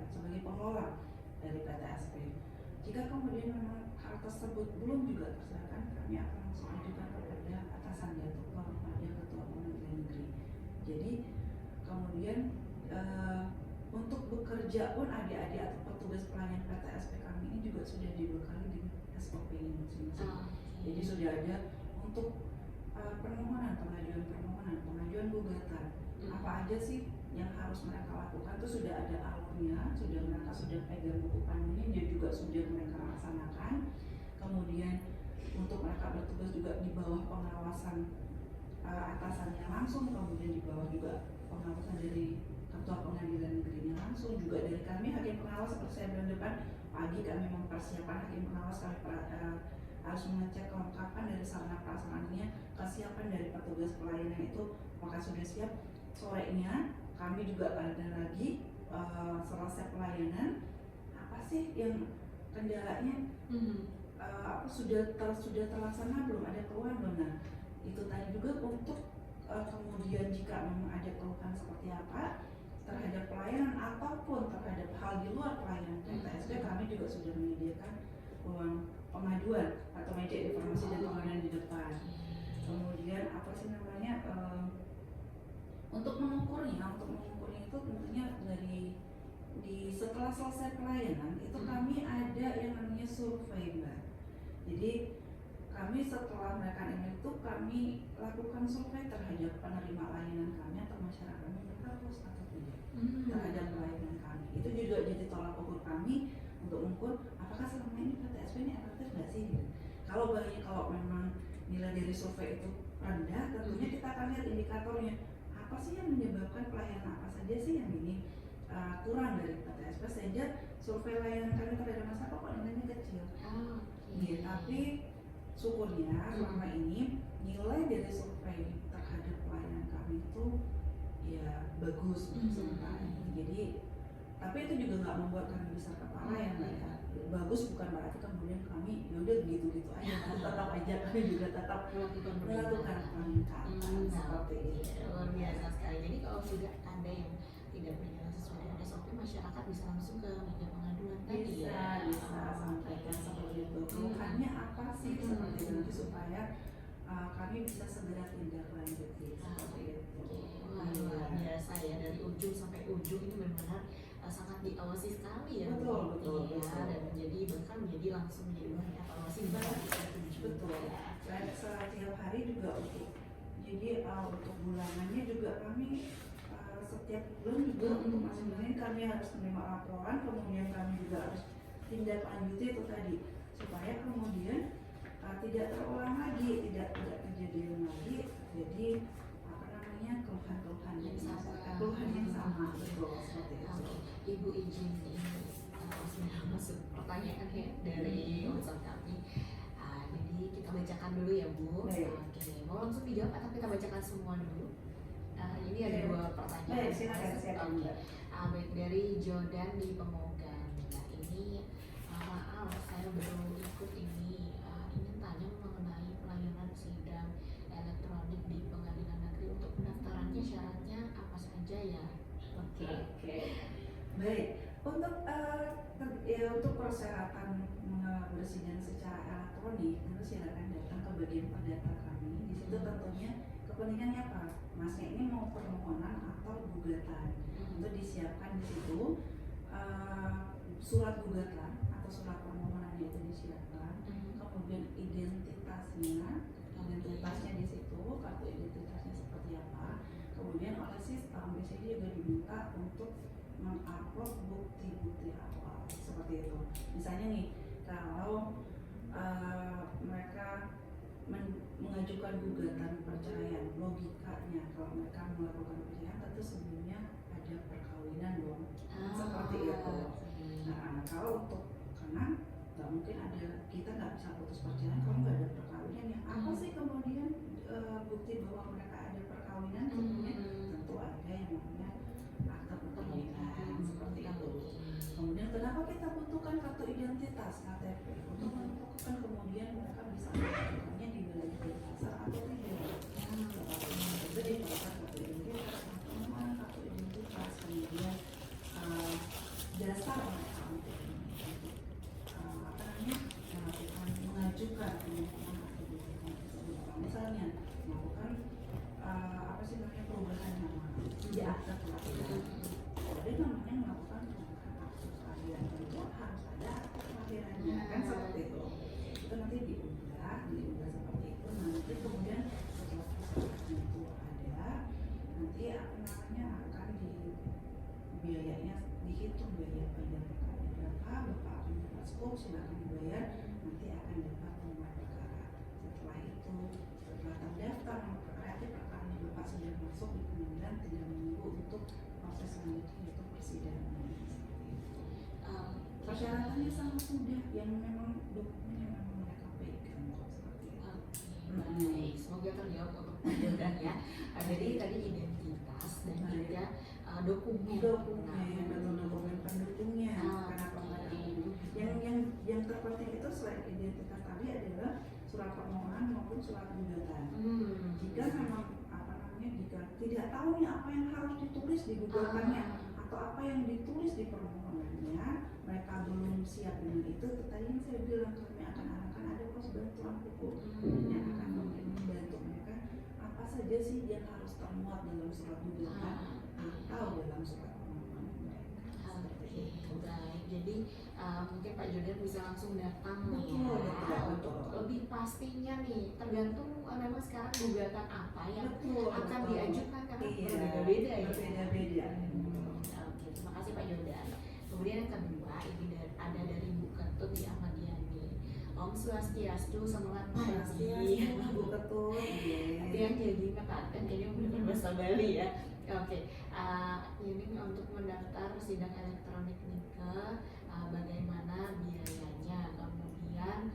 sebagai pengelola dari PTSP. Jika kemudian memang hal tersebut belum juga terselesaikan, kami akan langsung ajukan kepada atasan, yaitu kepada Ketua Pengadilan Negeri. Jadi kemudian untuk bekerja pun adik-adik atau petugas pelayanan PTSP kami ini juga sudah dibekali dengan SOP ini masing-masing. Jadi sudah ada untuk pengajuan gugatan, apa aja sih yang harus mereka lakukan, itu sudah ada alurnya, mereka sudah pegang buku pandunya, dia juga sudah mereka laksanakan. Kemudian untuk mereka bertugas juga di bawah pengawasan atasannya langsung, kemudian di bawah juga pengawasan dari Ketua Pengadilan Negerinya langsung, juga dari kami hakim pengawas. Seperti saya bilang depan, pagi kami mempersiapkan hakim pengawas, kami harus mengecek kelengkapan dari sarana prasarananya, kesiapan dari petugas pelayanan itu maka sudah siap. Sorenya kami juga ada lagi selesai pelayanan, apa sih yang kendalanya, sudah terlaksana belum, ada keluhan belum. Nah itu tadi juga untuk kemudian jika memang ada keluhan seperti apa terhadap pelayanan ataupun terhadap hal di luar pelayanan PTSP, kami juga sudah menyediakan ruang pengaduan atau meja informasi dan pengaduan di depan. Kemudian apa sih namanya, untuk mengukurnya itu tentunya setelah selesai pelayanan itu kami ada yang namanya survei, Mbak. Jadi kami setelah mereka itu kami lakukan survei terhadap penerima layanan kami atau masyarakat, mereka puas atau tidak terhadap pelayanan kami. Itu juga jadi tolak ukur kami untuk mengukur apakah selama ini PTSP ini efektif nggak sih. Kalau memang nilai dari survei itu rendah, tentunya kita akan lihat indikatornya, apa sih yang menyebabkan pelayanan apa saja sih yang ini kurang dari PTSP, sehingga survei layanan kami terhadap masyarakat kok nilainya kecil. Ya, tapi syukurnya selama ini nilai dari survei terhadap pelayanan kami itu ya bagus sementara ini. Jadi tapi itu juga nggak membuat kami besar kepala ya Mbak ya. Bagus bukan berarti kemudian kami yaudah gitu-gitu aja, tetap aja kami juga tetap melakukan peningkatan seperti itu. Luar biasa sekali. Jadi kalau sudah ada yang tidak berjalan sesuai dengan SOP, masyarakat bisa langsung ke meja pengaduan tadi ya. Bisa sampaikan seperti itu. Keluhannya apa sih seperti itu supaya kami bisa segera tindak lanjuti seperti itu. Luar biasa ya, dari ujung sampai ujung ini benar-benar sangat diawasi sekali ya. Betul. Dan bahkan menjadi langsung menjadi bahan evaluasi bagi betul. Dan setiap hari juga untuk bulanannya juga kami setiap bulan juga untuk masing-masing kami harus menerima laporan, kemudian kami juga harus tindak lanjuti itu tadi supaya kemudian tidak terulang lagi, tidak kejadian lagi. Jadi keluhan yang sama betul seperti itu. Ibu izin ini sudah masuk pertanyaan ya dari WhatsApp kami. Jadi kita bagi bacakan dulu ya Bu. Baik. Oke, mau langsung dijawab atau kita bacakan semua dulu? Ini ada Baik. dua pertanyaan. Baik, silakan. Oke. Baik, dari Jordan di Pemogan. Nah ini maaf saya baru ikut ini, ingin tanya mengenai pelayanan sidang elektronik di pengadilan negeri. Untuk pendaftarannya syaratnya apa saja ya? Oke. Baik, untuk persyaratan bersidang secara elektronik, tentu silakan datang ke bagian perdata kami. Di situ tentunya kepentingannya apa? Masnya ini mau permohonan atau gugatan? Untuk disiapkan di situ surat gugatan atau surat permohonannya itu disiapkan, kemudian identitasnya di situ, kartu identitasnya seperti apa. Kemudian oleh sistem biasanya juga diminta untuk mengupload bukti-bukti awal seperti itu. Misalnya nih, kalau mereka mengajukan gugatan perceraian, logikanya kalau mereka melakukan perceraian tentu sebelumnya ada perkawinan dong, seperti itu. Nah, kalau untuk karena nggak mungkin kita nggak bisa putus perceraian kalau nggak ada perkawinan ya. Apa sih kemudian bukti bahwa mereka ada perkawinan? Sebelumnya tentu ada yang namanya akta perkawinan seperti itu. Kemudian kenapa kita butuhkan kartu identitas KTP untuk menentukan kemudian mereka bisa melakukannya di wilayah pasar atau tidak. Itu diperlukan kartu identitas, kartu identitas, kemudian dasar mereka untuk melakukan mengajukan permohonan atau gugatan tersebut. Misalnya melakukan perubahan nama di akta kelahiran. Jadi namanya melakukan perubahan akta kelahiran itu harus ada akta kelahirannya kan seperti itu. Itu nanti diunggah seperti itu. Nanti kemudian setelah persyaratannya itu ada, nanti akan biayanya dihitung biaya perkara berapa, Bapak akan dapat skop, silakan dibayar, nanti akan dapat nomor perkara. Setelah itu, setelah terdaftar nomor perkara, perkaranya Bapak sudah masuk di pengadilan, tidak menunggu untuk proses selanjutnya yaitu persidangan. Persyaratannya sangat mudah, yang memang dokumen yang memang mereka pegang seperti itu. Baik, semoga terjawab untuk Jordan ya. Jadi tadi identitas dan juga dokumen pendukungnya. Kenapa yang terpenting itu selain identitas tadi adalah surat permohonan maupun surat gugatan. Jika memang jika tidak tahu nih apa yang harus ditulis di gugatannya atau apa yang ditulis di permohonannya, mereka belum siap dengan itu. Tadi yang saya bilang kami akan ada pos bantuan hukum yang akan membantu mereka apa saja sih yang harus termuat dalam surat gugatan atau dalam surat permohonan mereka. Baik, jadi mungkin Pak Jordan bisa langsung datang Betul. Lebih pastinya nih tergantung memang sekarang gugatan apa yang akan diajukan karena berbeda-beda ya. Berbeda-beda. Oke, terima kasih Pak Jordan. Kemudian yang kedua ini ada dari Bu Ketut di Ahmadiyani. Om Swastiastu, semangat pagi. Bu Ketut. Itu yang jadi mengatakan kayaknya benar bahasa Bali ya. Oke, ini untuk mendaftar sidang elektronik nikah, bagaimana biayanya, kemudian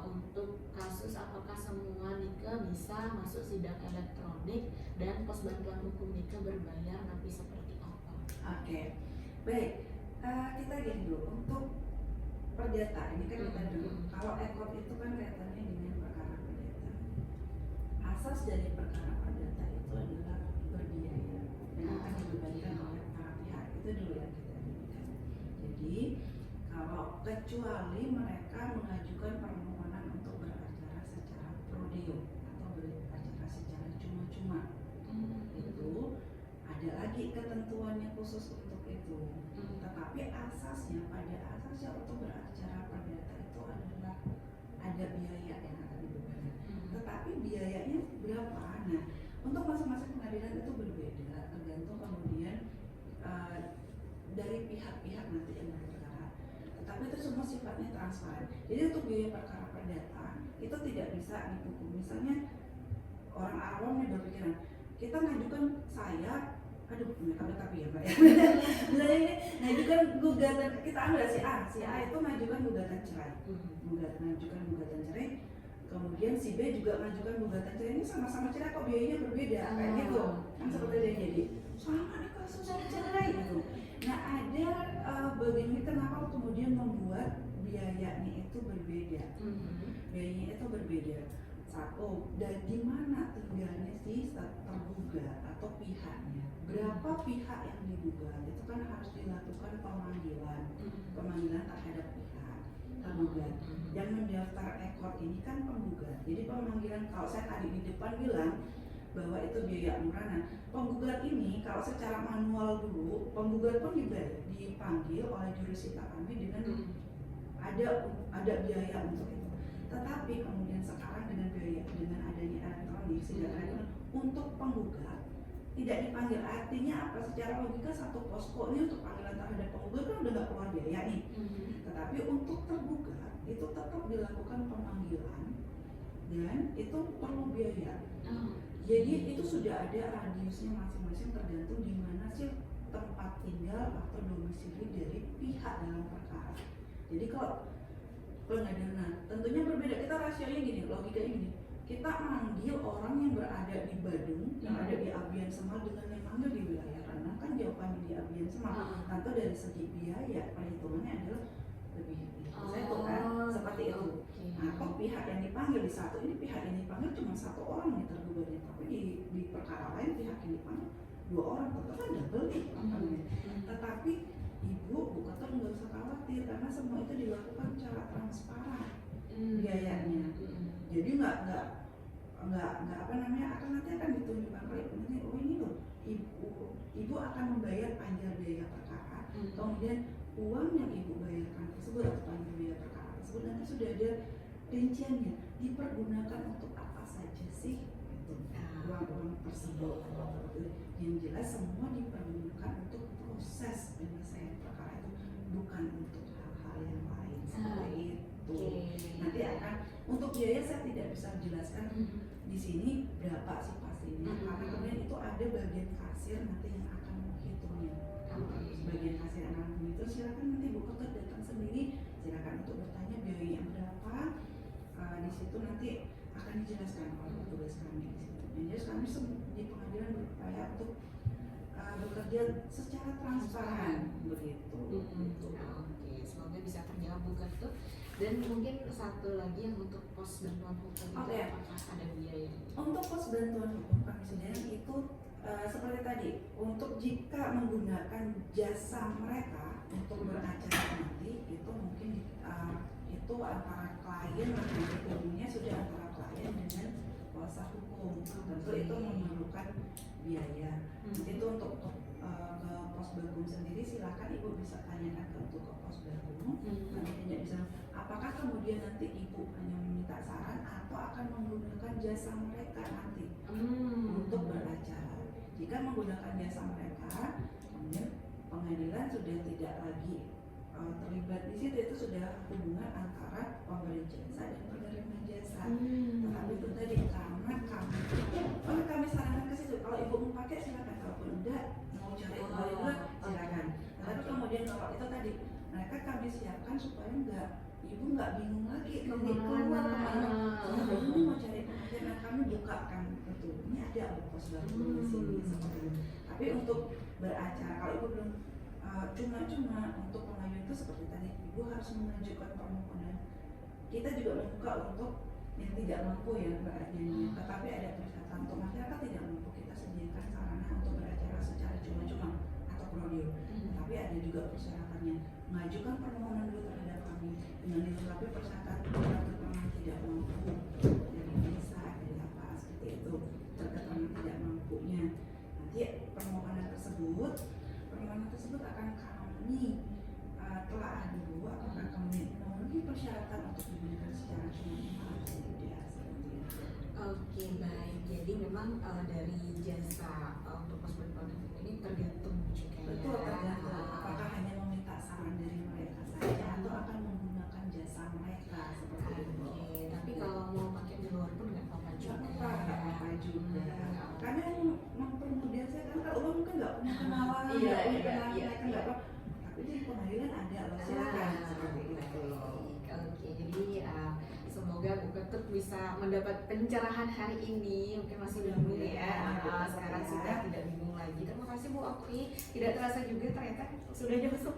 untuk kasus apakah semua nikah bisa masuk sidang elektronik dan pos bantuan hukum nikah berbayar nanti seperti apa? Oke, baik, kita gini dulu untuk perdata ini kan kita dulu. Kalau ekor itu kan kaitannya dengan perkara perdata. Asas dari perkara perdata itu adalah berbiaya yang akan dibebankan oleh para pihak, itu dulu yang kita demikian. Jadi kalau kecuali mereka mengajukan permohonan untuk beracara secara prodeo atau beracara secara cuma-cuma, itu ada lagi ketentuannya khusus untuk itu. Tetapi asasnya untuk beracara perdata itu adalah ada biaya yang akan dibebankan. Tetapi biayanya berapa? Nah, untuk masing-masing pengadilan itu berbeda, tergantung kemudian dari pihak-pihak nanti yang berperkara. Tetapi itu semua sifatnya transparan. Jadi untuk biaya perkara perdata itu tidak bisa dihukum. Misalnya orang awam yang berpikiran, kita ngajukan mereka udah tapi ya Mbak ya. Misalnya ini ngajukan gugatan, kita ambil si A itu ngajukan gugatan cerai, ngajukan gugatan cerai, kemudian kemudian si B juga mengajukan gugatan cerai, ini sama-sama cerai kok biayanya berbeda, kayak gitu kan, seperti itu. Jadi sama nih kasus cerai gitu. Nah ada bagian ini kenapa kemudian membuat biayanya itu berbeda. Biayanya itu berbeda. Satu, dan di mana tinggalnya si tergugat atau pihaknya, berapa pihak yang digugat, itu kan harus dilakukan pemanggilan terhadap pihak tergugat. Yang mendaftar ekor ini kan penggugat. Jadi pemanggilan, kalau saya tadi di depan bilang bahwa itu biaya murah. Nah, penggugat ini kalau secara manual dulu, penggugat pun dipanggil oleh jurusita kami dengan ada biaya untuk itu. Tetapi kemudian sekarang dengan adanya elektronik, sidang untuk penggugat tidak dipanggil. Artinya apa? Secara logika satu posko ini untuk panggilan terhadap penggugat kan udah nggak keluar biaya nih. Tetapi untuk tergugat itu tetap dilakukan pemanggilan dan itu perlu biaya. Jadi itu sudah ada radiusnya masing-masing tergantung di mana sih tempat tinggal atau domisili dari pihak dalam perkara. Jadi kalau pengadilan tentunya berbeda, kita rasionya gini, logikanya gini, kita manggil orang yang berada di Badung, yang ada di Abian Semal dengan yang manggil di wilayah Renang, kan jawabannya di Abian Semal. Tentu dari segi biaya perhitungannya adalah lebih satu kan, seperti itu. Nah, kok pihak yang dipanggil di satu ini, pihak yang dipanggil cuma satu orang nih tergugatnya, tapi di perkara lain pihak yang dipanggil 2 orang, tentu kan double nih. Tetapi Ibu ketua nggak usah khawatir karena semua itu dilakukan secara transparan biayanya. Jadi nggak apa namanya, nanti akan ditunjukkan oleh nanti, oh ini loh ibu akan membayar panja biaya perkara, kemudian uang yang ibu bayarkan tersebut atau panja biaya perkara tersebut nanti sudah ada rinciannya, dipergunakan untuk apa saja sih uang tersebut. Yang jelas semua dipergunakan untuk proses penyelesaian perkara itu, bukan untuk hal-hal yang lain seperti itu. Nanti akan untuk biaya saya tidak bisa menjelaskan di sini berapa sih pastinya, karena kemudian itu ada bagian kasir nanti yang akan menghitungnya. Bagian kasir yang akan menghitung, silakan nanti Bu Ketua datang sendiri, silakan untuk bertanya biaya yang berapa. Di situ nanti akan dijelaskan oleh petugas kami di situ. Jadi kami di pengadilan berupaya untuk bekerja secara transparan begitu. Oke, semoga bisa terjawab Bu Ketua. Dan mungkin satu lagi yang untuk pos bantuan hukum itu apakah ada biaya? Untuk pos bantuan hukum kami sendiri itu seperti tadi, untuk jika menggunakan jasa mereka untuk beracara nanti itu mungkin itu antara klien nanti umumnya sudah antara klien dengan kuasa hukum, tentu itu memerlukan biaya. Itu untuk ke pos bagum sendiri silakan ibu bisa tanyakan untuk ke pos bagum. Nanti tidak bisa apakah kemudian nanti ibu hanya meminta saran atau akan menggunakan jasa mereka nanti untuk beracara. Jika menggunakan jasa mereka, kemudian pengadilan sudah tidak lagi terlibat di situ, itu sudah hubungan antara pemberi jasa dan penerima jasa. Tetapi itu tadi karena kami sarankan ke situ. Kalau ibu mau pakai silakan, kalau enggak mau cari kembali silakan. Tapi kemudian kalau itu tadi mereka kami siapkan supaya ibu nggak bingung lagi keluar kemana. Ibu mau cari pengajar, nah kami bukakan betul. Ini ada pos baru di sini seperti itu. Tapi untuk beracara, kalau ibu belum cuma untuk pengajuan itu seperti tadi, ibu harus mengajukan permohonan. Kita juga membuka untuk yang tidak mampu ya beracaranya, tetapi ada persyaratan untuk masyarakat tidak mampu, kita sediakan sarana untuk beracara secara cuma-cuma atau prodium. Tapi ada juga persyaratannya, mengajukan permohonan dulu terhadap kami dengan dilengkapi persyaratan tidak mampu dari desa, dari apa seperti itu, terketerangan tidak mampunya. Nanti permohonan tersebut akan kami telah dulu apakah kami memenuhi persyaratan untuk diberikan secara cuma atau tidak seperti itu. Oke, baik. Jadi memang dari jasa untuk pos bantuan hukum ini tergantung juga. Betul, tergantung apakah hanya meminta saran dari mereka saja atau akan menggunakan jasa mereka seperti itu. Tapi kalau mau pakai di luar pun nggak apa-apa juga. Nggak apa-apa juga. Karena yang mempermudah saya kan kalau uang mungkin nggak punya kenalan, mereka nggak apa. Tapi di pengadilan ada loh, silakan seperti itu. Oke, jadi semoga semoga Bu Ketut bisa mendapat pencerahan hari ini. Mungkin masih bingung ya, sekarang sudah tidak bingung lagi. Terima kasih Bu Okti. Tidak terasa juga ternyata sudah jam 10.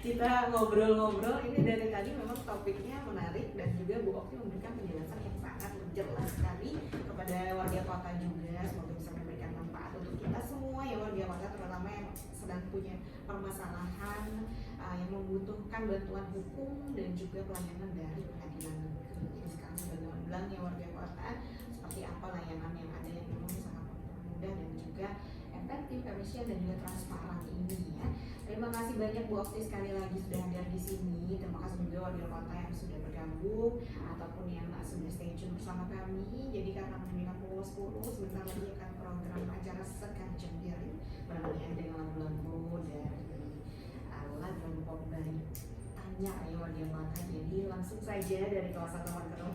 Kita ngobrol-ngobrol, ini dari tadi memang topiknya menarik dan juga Bu Okti memberikan penjelasan yang sangat jelas sekali kepada warga kota juga. Semoga bisa memberikan manfaat untuk kita semua ya warga kota, terutama yang sedang punya permasalahan yang membutuhkan bantuan hukum dan juga pelayanan dari pengadilan negeri. Jadi sekarang sudah gamblang ya warga kota seperti apa layanan yang ada yang memang sangat mudah dan juga efektif, efisien dan juga transparan ini ya. Terima kasih banyak Bu Okti sekali lagi sudah hadir di sini. Terima kasih juga warga kota yang sudah bergabung ataupun yang sudah stay tune bersama kami. Jadi karena menunjukkan pukul 10 sebentar lagi akan program acara Sekar Jembirin berhubungan dengan lagu-lagu dari lagu pop dari Tanya ya warga kota. Jadi langsung saja dari kawasan Taman Kerung